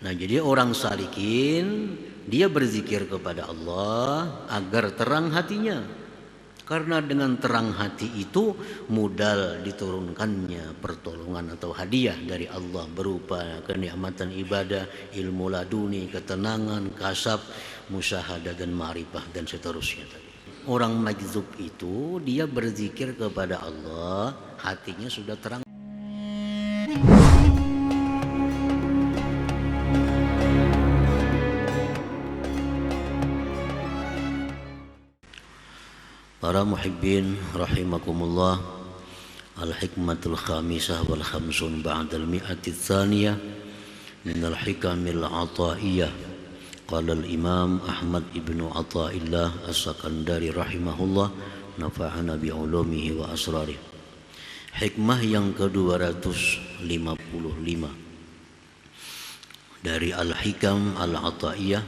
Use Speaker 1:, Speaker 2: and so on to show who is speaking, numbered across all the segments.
Speaker 1: Nah, jadi orang salikin dia berzikir kepada Allah agar terang hatinya. Karena dengan terang hati itu modal diturunkannya pertolongan atau hadiah dari Allah berupa kenikmatan ibadah, ilmu laduni, ketenangan, kasab, musyahadah dan ma'rifah dan seterusnya tadi. Orang majzub itu dia berzikir kepada Allah, hatinya sudah terang. Para muhibbin rahimakumullah, al-hikmatul khamisah wal khamsun ba'dal mi'ati tsaniyah min al-hikamil ataiyah. Qala al-imam Ahmad ibnu Athaillah as-Sakandari rahimahullah, nafa'ana bi'ulumihi wa asrarih. Hikmah yang ke-255 dari al-hikam al-ataiyah,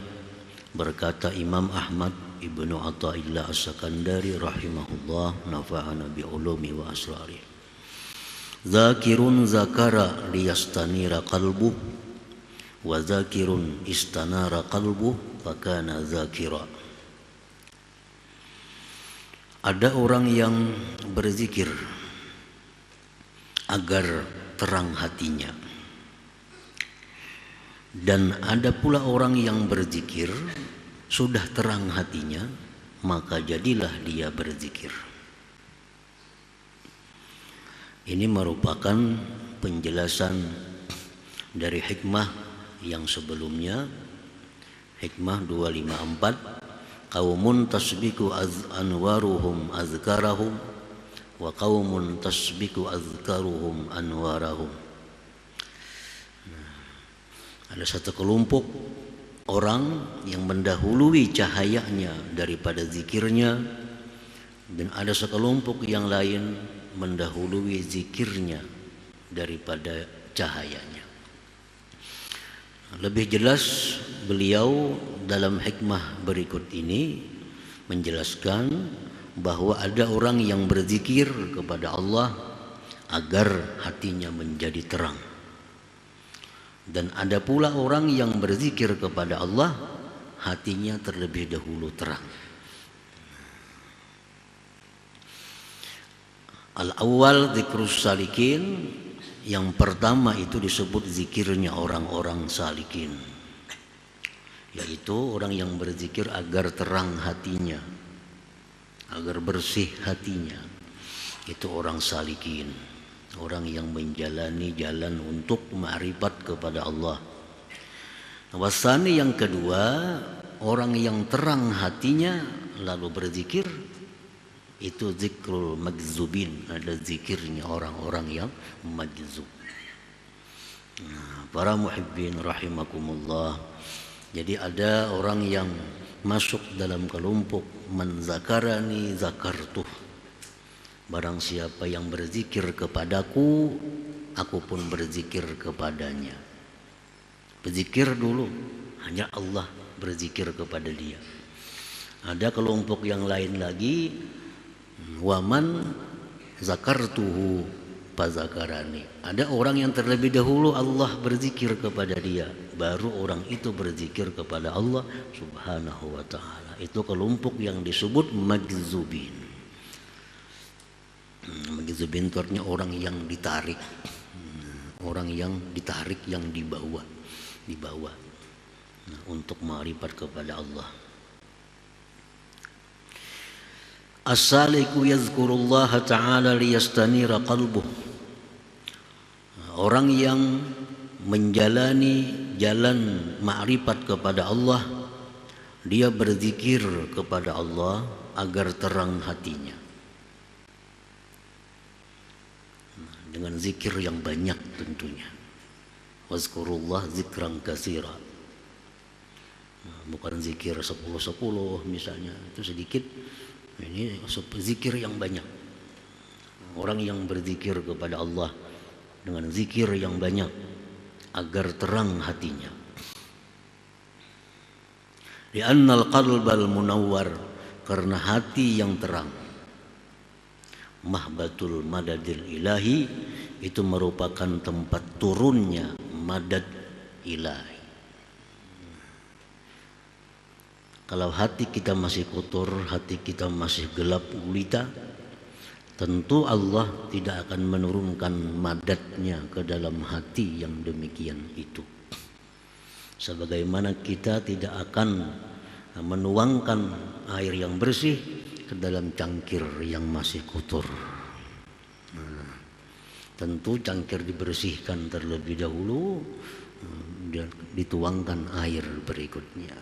Speaker 1: berkata Imam Ahmad Ibnu Athaillah As-Sakandari rahimahullah, nafa'ana bi'ulumi wa asrari. Zakirun zakara liyastanira qalbuh wa zakirun istanara qalbuh fakana zakira. Ada orang yang berzikir agar terang hatinya, dan ada pula orang yang berzikir sudah terang hatinya, maka jadilah dia berzikir. Ini merupakan penjelasan dari hikmah yang sebelumnya, hikmah 254, qaumun tasbiku anwaruhum azkarahum wa qaumun tasbiku azkaruhum anwarahum. Ada satu kelompok orang yang mendahului cahayanya daripada zikirnya, dan ada sekelompok yang lain mendahului zikirnya daripada cahayanya. Lebih jelas beliau dalam hikmah berikut ini menjelaskan bahwa ada orang yang berzikir kepada Allah agar hatinya menjadi terang, dan ada pula orang yang berzikir kepada Allah hatinya terlebih dahulu terang. Al-awwal dzikrus salikin, yang pertama itu disebut zikirnya orang-orang salikin, yaitu orang yang berzikir agar terang hatinya, agar bersih hatinya. Itu orang salikin, orang yang menjalani jalan untuk ma'rifat kepada Allah. Wasani yang kedua, orang yang terang hatinya lalu berzikir, itu zikrul majzubin, ada zikirnya orang-orang yang majzub. Nah, para muhibbin rahimakumullah, jadi ada orang yang masuk dalam kelompok man zakarani zakartuh. Barang siapa yang berzikir kepadaku, aku pun berzikir kepadanya. Berzikir dulu, hanya Allah berzikir kepada dia. Ada kelompok yang lain lagi, waman zakartuhu fazakarani. Ada orang yang terlebih dahulu Allah berzikir kepada dia, baru orang itu berzikir kepada Allah subhanahu wa ta'ala. Itu kelompok yang disebut majzubin. Majzubin itu artinya orang yang ditarik, orang yang ditarik, yang dibawa untuk ma'rifat kepada Allah. As-saliku yazkurullah ta'ala liyastanira qalbuh. Orang yang menjalani jalan ma'rifat kepada Allah, dia berzikir kepada Allah agar terang hatinya, dengan zikir yang banyak tentunya. Wazkurullah zikran katsira. Bukan zikir 10-10 misalnya, itu sedikit. Ini zikir yang banyak. Orang yang berzikir kepada Allah dengan zikir yang banyak agar terang hatinya. Li'annal qalbal munawwar, karena hati yang terang, mahbatul madadil ilahi, itu merupakan tempat turunnya madad ilahi. Kalau hati kita masih kotor, hati kita masih gelap gulita, tentu Allah tidak akan menurunkan madatnya ke dalam hati yang demikian itu. Sebagaimana kita tidak akan menuangkan air yang bersih ke dalam cangkir yang masih kotor. Tentu cangkir dibersihkan terlebih dahulu, dan dituangkan air berikutnya.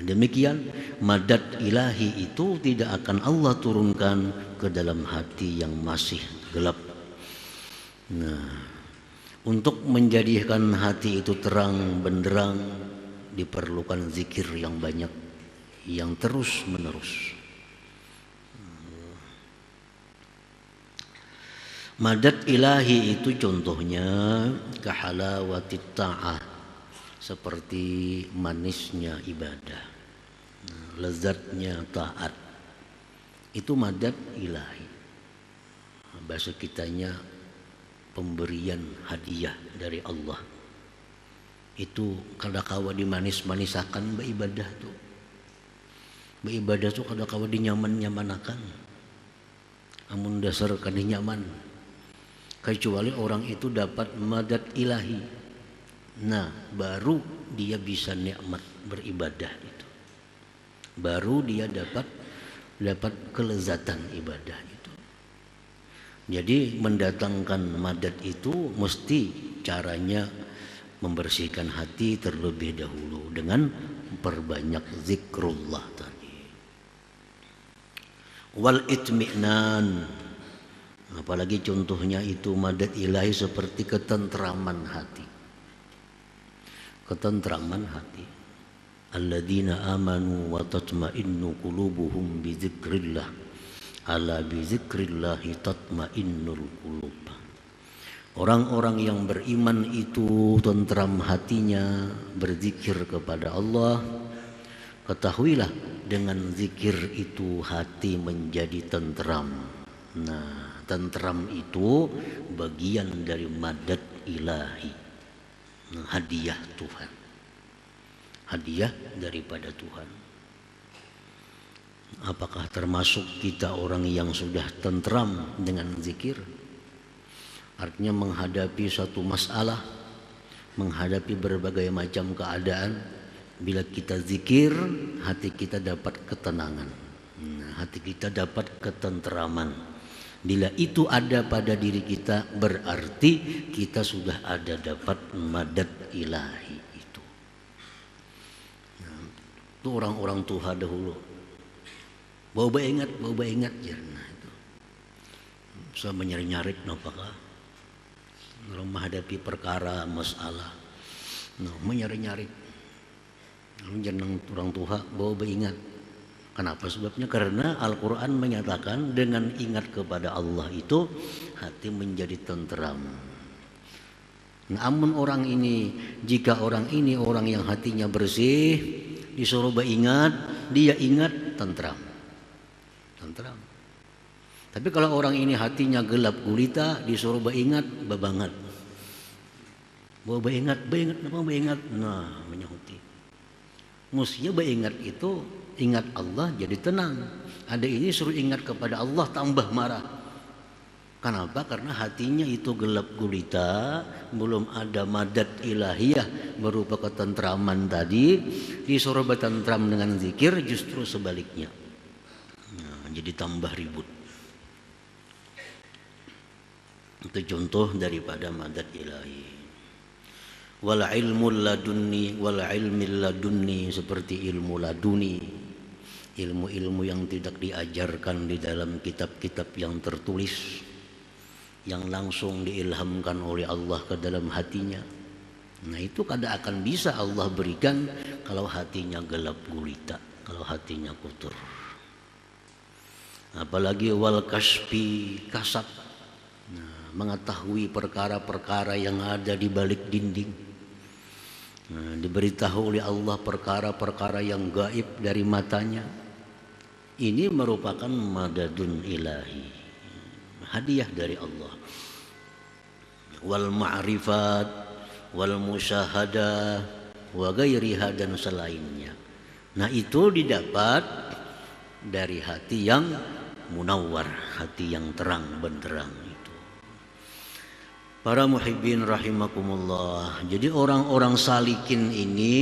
Speaker 1: Demikian madad ilahi itu tidak akan Allah turunkan ke dalam hati yang masih gelap. Untuk menjadikan hati itu terang benderang diperlukan zikir yang banyak, yang terus menerus. Madad ilahi itu contohnya kahalawatit ta'ah, seperti manisnya ibadah, lezatnya taat. Itu madad ilahi. Bahasa kitanya pemberian hadiah dari Allah. Itu kadakawa dimanis-manisakan beribadah tuh. Beribadah tuh kadakawa dinyaman-nyamanakan. Amun dasar kadi nyaman. Kecuali orang itu dapat madad ilahi. Nah, baru dia bisa nikmat beribadah itu. Baru dia dapat kelezatan ibadah itu. Jadi mendatangkan madad itu mesti caranya membersihkan hati terlebih dahulu dengan perbanyak zikrullah tadi. Wal itmi'nan. Apalagi contohnya itu madad ilahi seperti ketentraman hati. Ketentraman hati. Alladzina amanu wa tatma'innu qulubuhum bi dzikrillah. Ala bi dzikrillahi tatma'innul qulub. Orang-orang yang beriman itu tentram hatinya, berzikir kepada Allah. Ketahuilah dengan zikir itu hati menjadi tentram. Nah, tentram itu bagian dari madad ilahi, hadiah Tuhan, hadiah daripada Tuhan. Apakah termasuk kita orang yang sudah tentram dengan zikir? Artinya menghadapi suatu masalah, menghadapi berbagai macam keadaan, bila kita zikir, hati kita dapat ketenangan, hati kita dapat ketentraman. Bila itu ada pada diri kita, berarti kita sudah ada dapat madad ilahi itu. Itu orang-orang tua dahulu. Bawa ingat jerna itu. Saya menyari-nyarit apakah kalau menghadapi perkara masalah, menyari-nyarit. Lalu jeneng orang tua bawa ingat. Kenapa sebabnya? Karena Al-Quran menyatakan dengan ingat kepada Allah itu hati menjadi tenteram. Namun orang ini, jika orang ini orang yang hatinya bersih, disuruh beringat, dia ingat tenteram. Tenteram. Tapi kalau orang ini hatinya gelap gulita, disuruh beringat, babangat. Bawa beringat, apa beringat? Nah, menyahuti. Mestinya beringat itu ingat Allah jadi tenang. Ada ini suruh ingat kepada Allah tambah marah. Kenapa? Karena hatinya itu gelap gulita, belum ada madad ilahiyah berupa ketentraman tadi. Disuruh bertentram dengan zikir, justru sebaliknya. Jadi tambah ribut. Itu contoh daripada madad ilahi. Wal ilmul ladunni wal ilmil ladunni, seperti ilmu laduni, ilmu-ilmu yang tidak diajarkan di dalam kitab-kitab yang tertulis, yang langsung diilhamkan oleh Allah ke dalam hatinya. Nah, itu kada akan bisa Allah berikan kalau hatinya gelap gulita, kalau hatinya kotor. Apalagi wal kasfi, kasab, mengetahui perkara-perkara yang ada di balik dinding. Diberitahu oleh Allah perkara-perkara yang gaib dari matanya. Ini merupakan madadun ilahi, hadiah dari Allah. Wal ma'rifat wal musyahadah wa ghairiha, dan selainnya. Nah itu didapat dari hati yang munawwar, hati yang terang benderang itu. Para muhibbin rahimakumullah. Jadi orang-orang salikin ini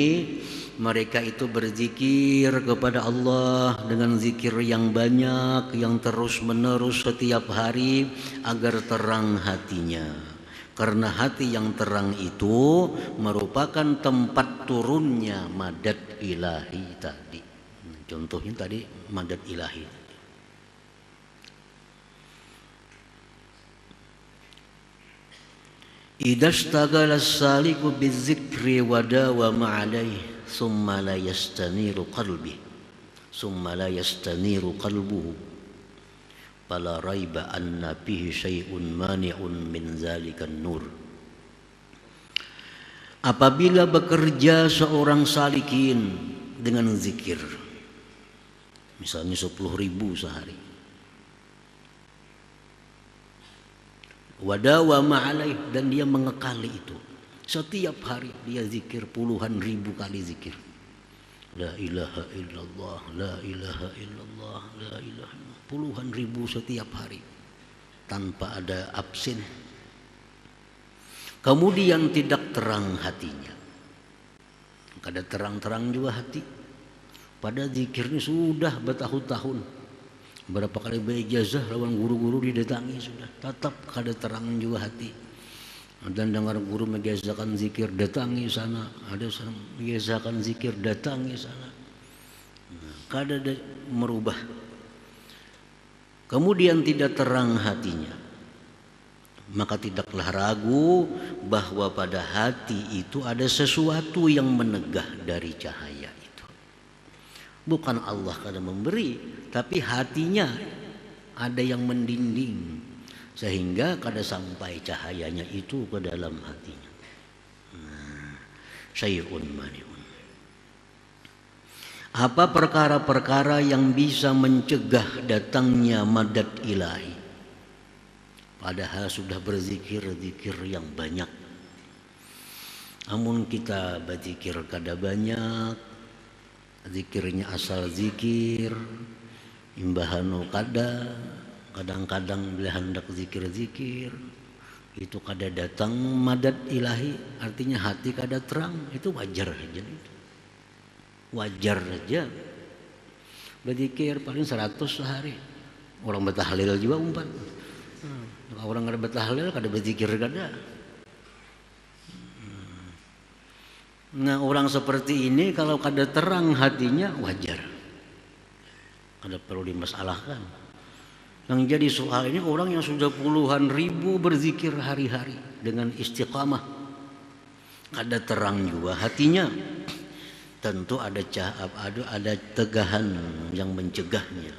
Speaker 1: mereka itu berzikir kepada Allah dengan zikir yang banyak, yang terus menerus setiap hari agar terang hatinya. Karena hati yang terang itu merupakan tempat turunnya madad ilahi tadi. Contohnya tadi madad ilahi. Idza ishtaghala as-saliku bizikri wa dawama 'alaihi thumma la yastaniru qalbi thumma la yastaniru qalbuhu fala raiba anna fihi syai'un mani'un min zalikan nur. Apabila bekerja seorang salikin dengan zikir, misalnya 10.000 sehari, wadawama alaih, dan dia mengekali itu setiap hari, dia zikir puluhan ribu kali zikir, la ilaha illallah, la ilaha illallah, la ilaha illallah, puluhan ribu setiap hari tanpa ada absen. Kemudian tidak terang hatinya, kada terang-terang juga hati, pada zikirnya sudah bertahun-tahun, berapa kali berijazah lawan guru-guru didatangi, sudah tetap kada terang juga hati. Dan dengar guru mengijazakan zikir, datangi sana, ada sana mengijazakan zikir, datangi sana, kada merubah. Kemudian tidak terang hatinya, maka tidaklah ragu bahwa pada hati itu ada sesuatu yang menegah dari cahaya itu. Bukan Allah kada memberi, tapi hatinya ada yang mendinding sehingga kada sampai cahayanya itu ke dalam hatinya. Syai'un mani'un. Apa perkara-perkara yang bisa mencegah datangnya madad ilahi? Padahal sudah berzikir-zikir yang banyak, namun kita berzikir kada banyak, zikirnya asal zikir, imbahanu kada, kadang-kadang bila hendak zikir-zikir itu kada datang madad ilahi, artinya hati kada terang, itu wajar aja itu. Wajar aja berzikir paling 100 sehari, orang bertahlil juga umpan. Orang kada bertahlil kada berzikir kada. Nah orang seperti ini kalau kada terang hatinya wajar, kada perlu dimasalahkan. Yang jadi soal ini orang yang sudah puluhan ribu berzikir hari-hari dengan istiqamah, kada terang juga hatinya, tentu ada tegahan yang mencegahnya.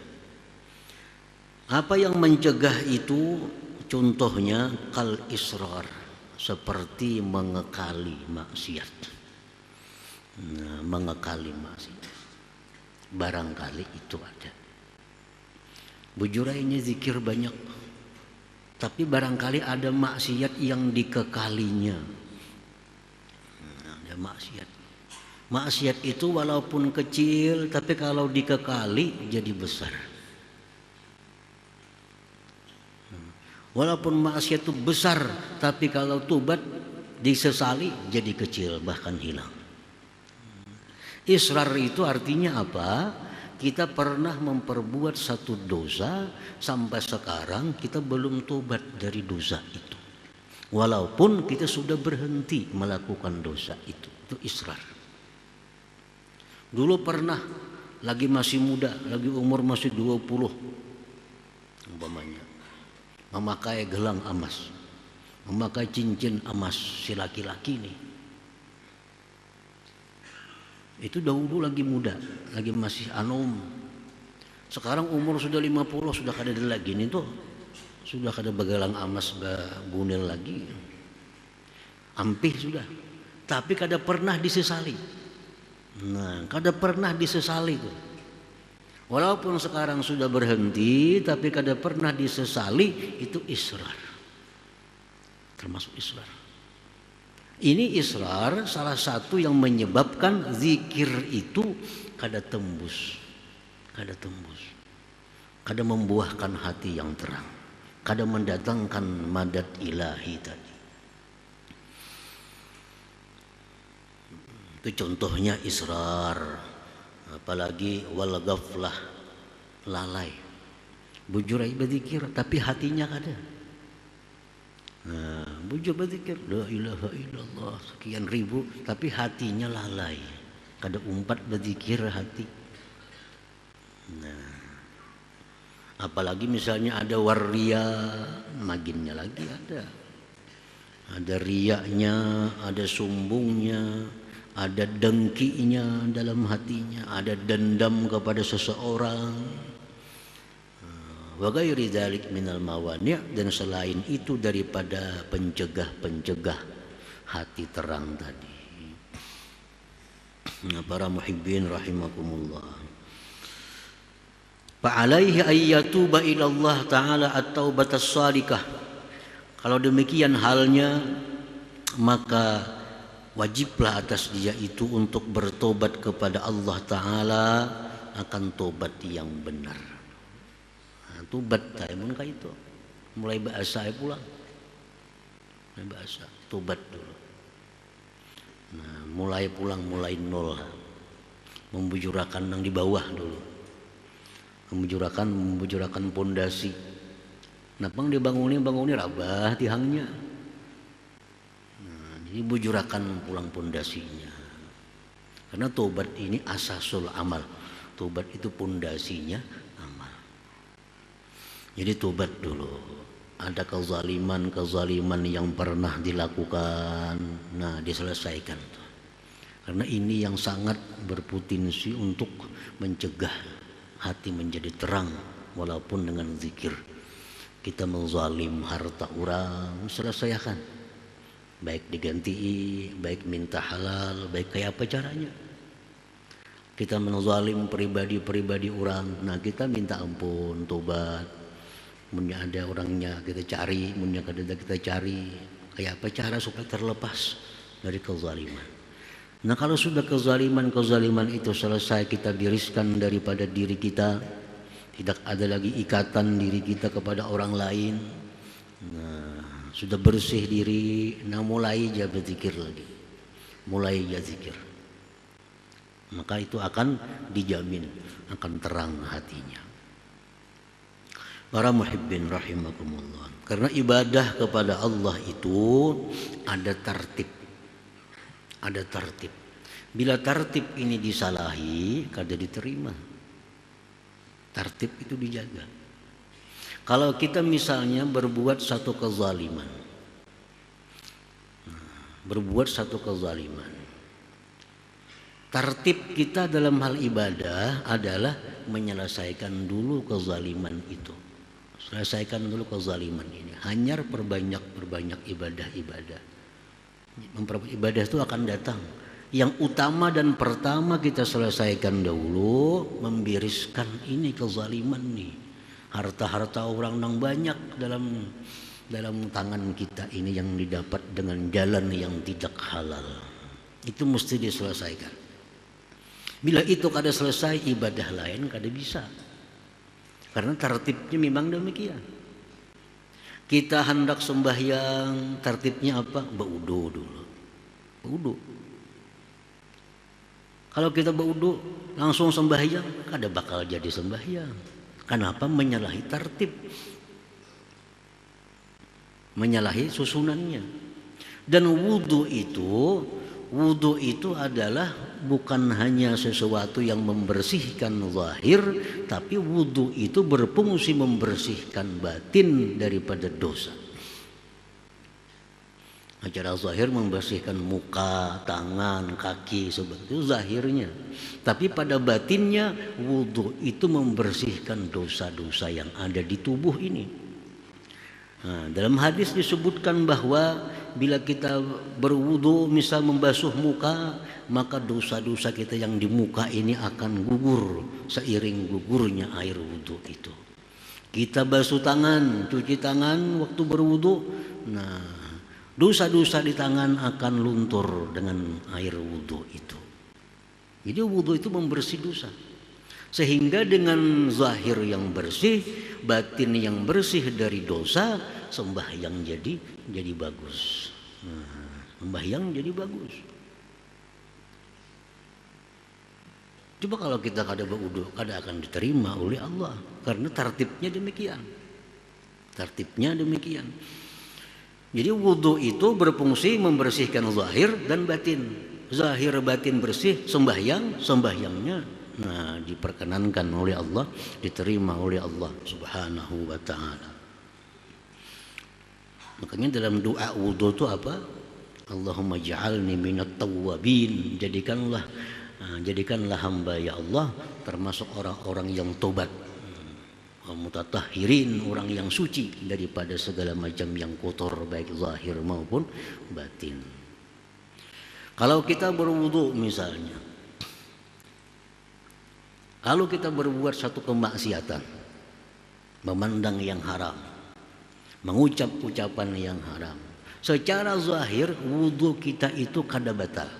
Speaker 1: Apa yang mencegah itu? Contohnya kal israr, seperti mengekali maksiat. Nah, mengekali maksiat barangkali itu ada. Bujur ini zikir banyak, tapi barangkali ada maksiat yang dikekalinya. Nah, ada maksiat. Maksiat itu walaupun kecil, tapi kalau dikekali jadi besar. Walaupun maksiat itu besar, tapi kalau tobat disesali jadi kecil, bahkan hilang. Israr itu artinya apa? Kita pernah memperbuat satu dosa, sampai sekarang kita belum tobat dari dosa itu, walaupun kita sudah berhenti melakukan dosa itu israr. Dulu pernah lagi masih muda, lagi umur masih 20 umpamanya, memakai gelang emas, memakai cincin emas si laki-laki nih. Itu dahulu lagi muda, lagi masih anum. Sekarang umur sudah 50, sudah kada ada lagi nih tuh. Sudah kada begelang emas gunil lagi. Hampir sudah. Tapi kada pernah disesali. Nah, kada pernah disesali tuh. Walaupun sekarang sudah berhenti, tapi kada pernah disesali, itu israr. Termasuk israr. Ini israr salah satu yang menyebabkan zikir itu kada tembus, kada tembus, kada membuahkan hati yang terang, kada mendatangkan madad ilahi tadi. Itu contohnya israr, apalagi wal ghaflah, lalai. Bujur aja berzikir tapi hatinya kada. Nah, bujur berzikir la ilaha illallah sekian ribu tapi hatinya lalai. Kada umpat berzikir hati. Nah, apalagi misalnya ada waria, maginnya lagi ada. Ada riaknya, ada sumbungnya, ada dengkinya dalam hatinya, ada dendam kepada seseorang. Wa ghairi dzalik minal mawani', dan selain itu daripada pencegah-pencegah hati terang tadi. Nah, para muhibbin rahimakumullah. Fa alaihi ayyatuba ila Allah taala at-taubatas shadiqah. Kalau demikian halnya, maka wajiblah atas dia itu untuk bertobat kepada Allah taala akan tobat yang benar. Tobat saya pun kayak itu, mulai bahasa saya pulang, mulai bahasa tobat dulu. Nah, mulai pulang, mulai nol, membujurakan yang di bawah dulu, membujurakan pondasi. Nah, bang bangunnya rabah tihangnya. Nah, jadi bujurakan pulang pondasinya. Karena tobat ini asasul amal, tobat itu pondasinya. Jadi tobat dulu. Ada kezaliman yang pernah dilakukan, nah diselesaikan. Karena ini yang sangat berpotensi untuk mencegah hati menjadi terang walaupun dengan zikir. Kita menzalim harta orang, selesaikan. Baik diganti, baik minta halal, baik kayak apa caranya. Kita menzalim pribadi orang, nah kita minta ampun, tobat. Munnya ada orangnya kita cari, munnya kada ada kita cari. Kayak apa cara supaya terlepas dari kezaliman. Nah, kalau sudah kezaliman itu selesai, kita biriskan daripada diri kita, tidak ada lagi ikatan diri kita kepada orang lain. Nah, sudah bersih diri, nah mulai aja berzikir lagi. Mulai aja zikir. Maka itu akan dijamin akan terang hatinya. Para muhibbin rahimakumullah. Karena ibadah kepada Allah itu ada tertib. Ada tertib. Bila tertib ini disalahi, kada diterima. Tertib itu dijaga. Kalau kita misalnya berbuat satu kezaliman. Berbuat satu kezaliman. Tertib kita dalam hal ibadah adalah menyelesaikan dulu kezaliman itu. Selesaikan dulu kezaliman ini. Hanyar perbanyak ibadah-ibadah. Ibadah itu akan datang. Yang utama dan pertama kita selesaikan dahulu, membiriskan ini kezaliman nih. Harta-harta orang yang banyak dalam tangan kita ini yang didapat dengan jalan yang tidak halal. Itu mesti diselesaikan. Bila itu kada selesai, ibadah lain kada bisa. Karena tertibnya memang demikian. Kita hendak sembahyang, tertibnya apa? Baudu dulu. Baudu. Kalau kita baudu langsung sembahyang, kada bakal jadi sembahyang. Kenapa? Menyalahi tertib. Menyalahi susunannya. Dan wudu itu adalah bukan hanya sesuatu yang membersihkan zahir, tapi wudu itu berfungsi membersihkan batin daripada dosa. Acara zahir membersihkan muka, tangan, kaki, seperti itu zahirnya. Tapi pada batinnya wudu itu membersihkan dosa-dosa yang ada di tubuh ini. Nah, dalam hadis disebutkan bahwa bila kita berwudu misal membasuh muka, maka dosa-dosa kita yang di muka ini akan gugur seiring gugurnya air wudu itu. Kita basuh tangan, cuci tangan waktu berwudu, nah dosa-dosa di tangan akan luntur dengan air wudu itu. Jadi wudu itu membersih dosa. Sehingga dengan zahir yang bersih, batin yang bersih dari dosa, sembahyang jadi bagus. Sembahyang jadi bagus. Coba kalau kita kada berwudu, kada akan diterima oleh Allah, karena tertibnya demikian. Tertibnya demikian. Jadi wudu itu berfungsi membersihkan zahir dan batin. Zahir batin bersih, sembahyangnya diperkenankan oleh Allah, diterima oleh Allah Subhanahu wa taala. Makanya dalam doa wudu itu apa? Allahumma ja'alni minat tawwabin. Jadikanlah hamba ya Allah termasuk orang-orang yang tobat, mutatahhirin, orang yang suci daripada segala macam yang kotor baik zahir maupun batin. Kalau kita berwudu misalnya, kalau kita berbuat satu kemaksiatan, memandang yang haram, mengucap ucapan yang haram, secara zahir wudu kita itu kada batal,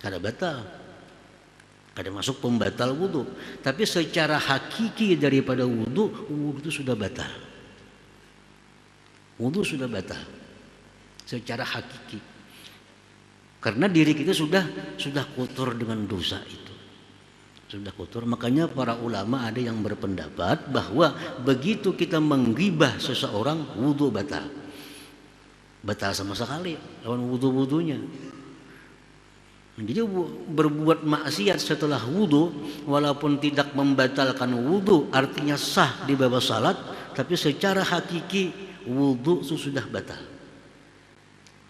Speaker 1: kada masuk pembatal wudu. Tapi secara hakiki daripada wudu itu sudah batal. Wudu sudah batal secara hakiki, karena diri kita sudah kotor dengan dosa itu. Sudah kotor. Makanya para ulama ada yang berpendapat bahwa begitu kita menggibah seseorang, wudu batal sama sekali lawan wudu-wudunya. Jadi berbuat maksiat setelah wudu walaupun tidak membatalkan wudu artinya sah di bawah salat, tapi secara hakiki wudu itu sudah batal.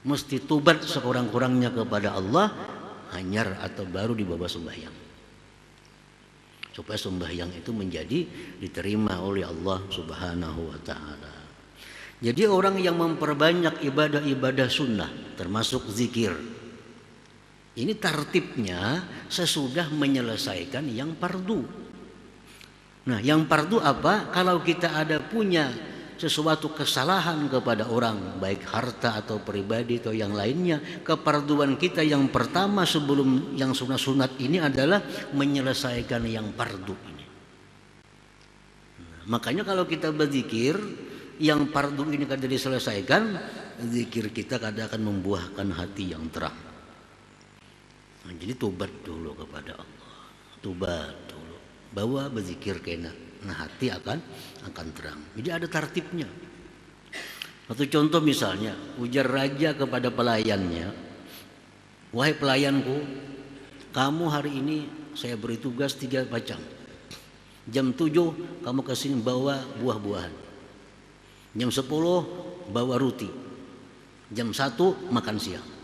Speaker 1: Mesti tobat sekurang-kurangnya kepada Allah, hanyar atau baru dibawa sembahyang, supaya sembahyang itu menjadi diterima oleh Allah Subhanahu wa taala. Jadi orang yang memperbanyak ibadah-ibadah sunnah termasuk zikir, ini tertibnya sesudah menyelesaikan yang fardu. Nah, yang fardu apa? Kalau kita ada punya sesuatu kesalahan kepada orang, baik harta atau pribadi atau yang lainnya, kefarduan kita yang pertama sebelum yang sunat-sunat ini adalah menyelesaikan yang fardu ini. Makanya kalau kita berzikir, yang fardu ini kada diselesaikan, zikir kita kada akan membuahkan hati yang terang. Jadi tobat dulu kepada Allah, tobat dulu, bawa berzikir kena, hati akan terang. Jadi ada tertibnya. Satu contoh misalnya, ujar raja kepada pelayannya, wahai pelayanku, kamu hari ini saya beri tugas 3 macam. Jam 7 kamu kesini bawa buah-buahan, jam 10 bawa roti, jam 1 makan siang.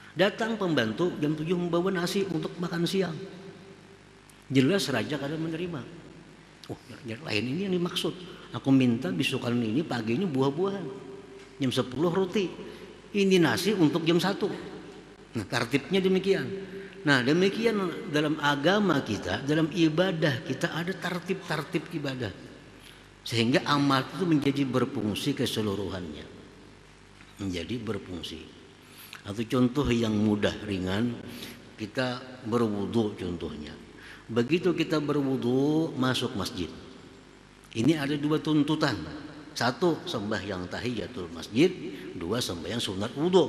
Speaker 1: Datang pembantu jam 7 membawa nasi untuk makan siang. Jelas raja kada menerima. Oh, yang lain ini yang dimaksud. Aku minta besokan ini pagi ini buah-buahan, jam 10 roti, ini nasi untuk jam 1. Nah, tertibnya demikian. Nah, demikian dalam agama kita, dalam ibadah kita ada tertib ibadah, sehingga amal itu menjadi berfungsi keseluruhannya, menjadi berfungsi. Atau contoh yang mudah ringan, kita berwudu contohnya. Begitu kita berwudu masuk masjid, ini ada 2 tuntutan. 1 sembahyang tahiyatul masjid, 2 sembahyang sunat wudu.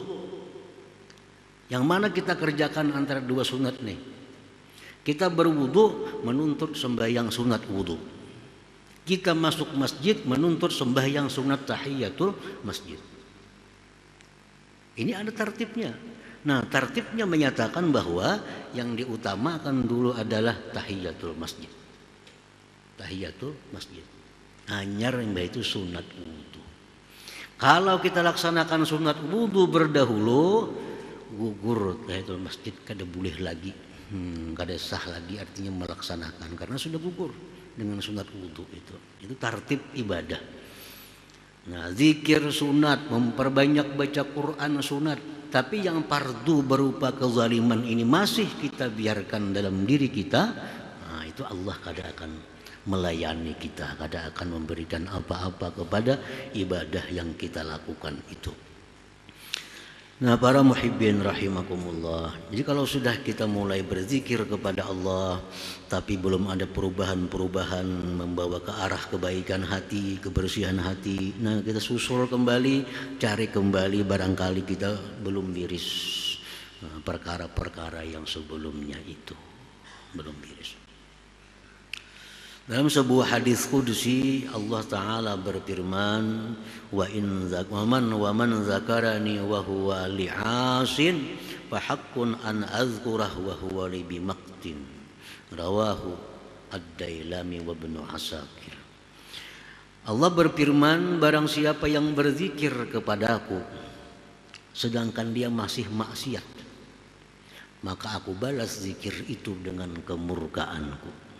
Speaker 1: Yang mana kita kerjakan antara 2 sunat nih? Kita berwudu menuntut sembahyang sunat wudu. Kita masuk masjid menuntut sembahyang sunat tahiyatul masjid. Ini ada tertibnya. Nah, tertibnya menyatakan bahwa yang diutamakan dulu adalah tahiyatul masjid. Tahiyatul masjid. Hanyar yang itu sunat wudu. Kalau kita laksanakan sunat wudu berdahulu, gugur tahiyatul masjid, kada boleh lagi, kada sah lagi artinya melaksanakan, karena sudah gugur dengan sunat wudu itu. Itu tertib ibadah. Nah, zikir sunat, memperbanyak baca Quran sunat. Tapi yang fardu berupa kezaliman ini masih kita biarkan dalam diri kita, nah itu Allah kada akan melayani kita, kada akan memberikan apa-apa kepada ibadah yang kita lakukan itu. Nah, para muhibbin rahimakumullah. Jadi kalau sudah kita mulai berzikir kepada Allah tapi belum ada perubahan-perubahan membawa ke arah kebaikan hati, kebersihan hati. Nah, kita susul kembali, cari kembali, barangkali kita belum beres perkara-perkara yang sebelumnya itu. Belum beres. Dalam sebuah hadis qudsi Allah Ta'ala berfirman, wa man zakarani wa huwa li'asin fa haqqun an azkurah wa huwa li bimaktin. Rawahu Ad-Dailami wa Ibnu Asakir. Allah berfirman, barang siapa yang berzikir kepadaku sedangkan dia masih maksiat, maka aku balas zikir itu dengan kemurkaanku.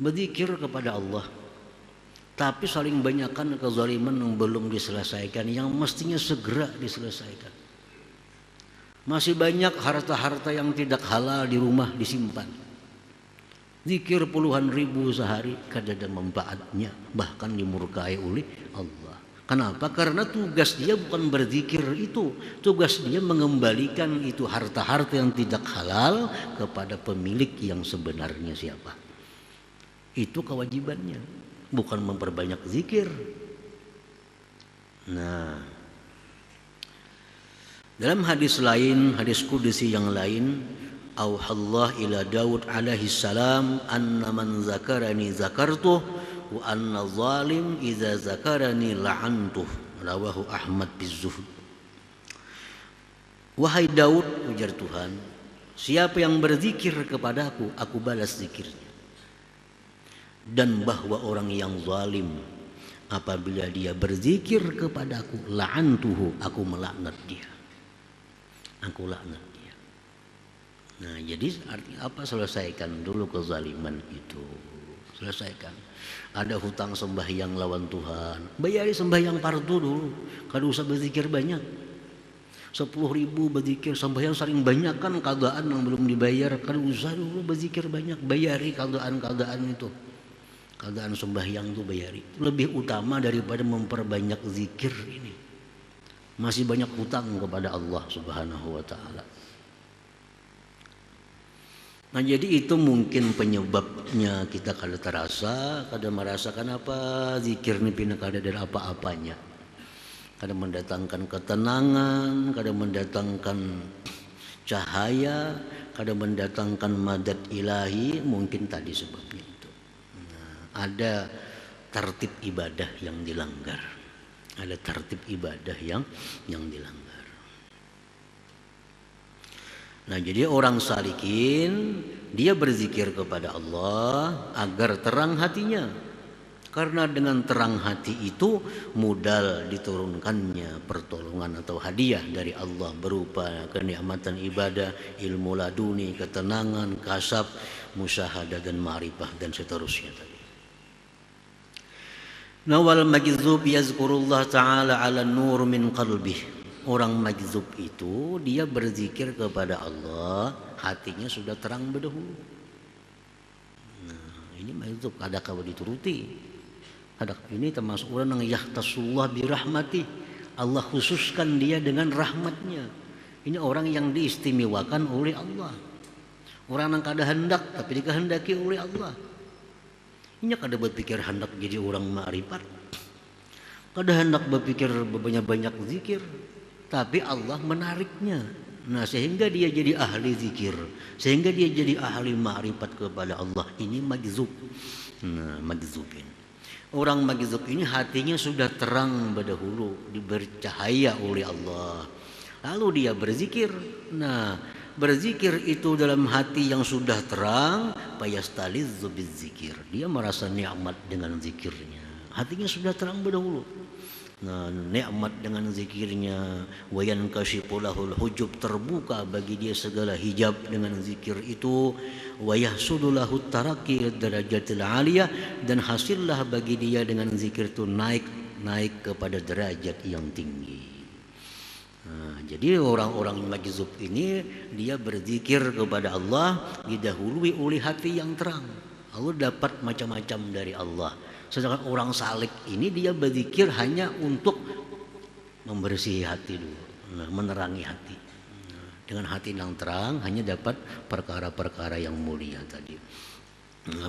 Speaker 1: Berzikir kepada Allah tapi saling banyakkan kezaliman yang belum diselesaikan, yang mestinya segera diselesaikan. Masih banyak harta-harta yang tidak halal di rumah disimpan. Zikir puluhan ribu sehari kada ada manfaatnya, bahkan dimurkai oleh Allah. Kenapa? Karena tugas dia bukan berzikir itu, tugas dia mengembalikan itu harta-harta yang tidak halal kepada pemilik yang sebenarnya siapa. Itu kewajibannya, bukan memperbanyak zikir. Nah, dalam hadis lain, hadis qudsi yang lain, auhallah ila Daud alaihi salam anna man zakarani zakartuh wa anna zalim idza zakarani la'antuh. Rawahu Ahmad bizuhd. Wahai Daud, ujar Tuhan, siapa yang berzikir kepadaku, aku balas zikirnya. Dan bahwa orang yang zalim apabila dia berzikir kepadaku, la'antuhu, aku melaknat dia. Aku laknat dia. Nah, jadi artinya apa? Selesaikan dulu kezaliman itu. Selesaikan. Ada hutang sembahyang lawan Tuhan, bayari sembahyang fardu dulu. Kada usah berzikir banyak. 10.000 berzikir, sembahyang saling banyak kan keadaan yang belum dibayar. Kada usah dulu berzikir banyak, bayari keadaan-keadaan itu. Keadaan sembahyang itu bayari. Lebih utama daripada memperbanyak zikir ini. Masih banyak hutang kepada Allah Subhanahu wa Ta'ala. Nah, jadi itu mungkin penyebabnya kita kada terasa, kada merasakan apa zikir ini pindah kada ada apa-apanya. Kada mendatangkan ketenangan, kada mendatangkan cahaya, kada mendatangkan madad ilahi, mungkin tadi sebabnya. Ada tertib ibadah yang dilanggar. Ada tertib ibadah yang dilanggar. Nah, jadi orang salikin dia berzikir kepada Allah agar terang hatinya. Karena dengan terang hati itu modal diturunkannya pertolongan atau hadiah dari Allah berupa kenikmatan ibadah, ilmu laduni, ketenangan, kasab, musyahadah dan ma'rifah dan seterusnya tadi. Nawal majzub yazkurullah ta'ala ala nur min qalbih. Orang majzub itu dia berzikir kepada Allah, hatinya sudah terang berdahulu. Nah, ini majzub, ada kau dituruti. Ada ini termasuk orang yang yahtasullah birahmati. Allah khususkan dia dengan rahmatnya. Ini orang yang diistimewakan oleh Allah. Orang yang kada hendak tapi dikehendaki oleh Allah. Ini kada berpikir hendak jadi orang ma'rifat, kada hendak berpikir banyak-banyak zikir, tapi Allah menariknya. Nah, sehingga dia jadi ahli zikir, sehingga dia jadi ahli ma'rifat kepada Allah. Ini majzub. Nah, majzubin. Orang majzub ini hatinya sudah terang berdahulu, diberi cahaya oleh Allah. Lalu dia berzikir. Nah, berzikir itu dalam hati yang sudah terang, fayastalizzu bizzikir. Dia merasa nikmat dengan zikirnya. Hatinya sudah terang berdahulu. Nah, nikmat dengan zikirnya, wa yankashifu lahul hujub, terbuka bagi dia segala hijab dengan zikir itu, wa yahsudu lahu taraqi darajatil aliyah, dan hasillah bagi dia dengan zikir itu naik kepada derajat yang tinggi. Nah, jadi orang-orang majzub ini dia berzikir kepada Allah didahului oleh hati yang terang. Allah dapat macam-macam dari Allah. Sedangkan orang salik ini dia berzikir hanya untuk membersihi hati dulu, menerangi hati. Dengan hati yang terang hanya dapat perkara-perkara yang mulia tadi.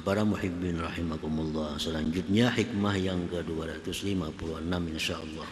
Speaker 1: Para muhibbin rahimakumullah. Selanjutnya hikmah yang ke-256 insyaallah.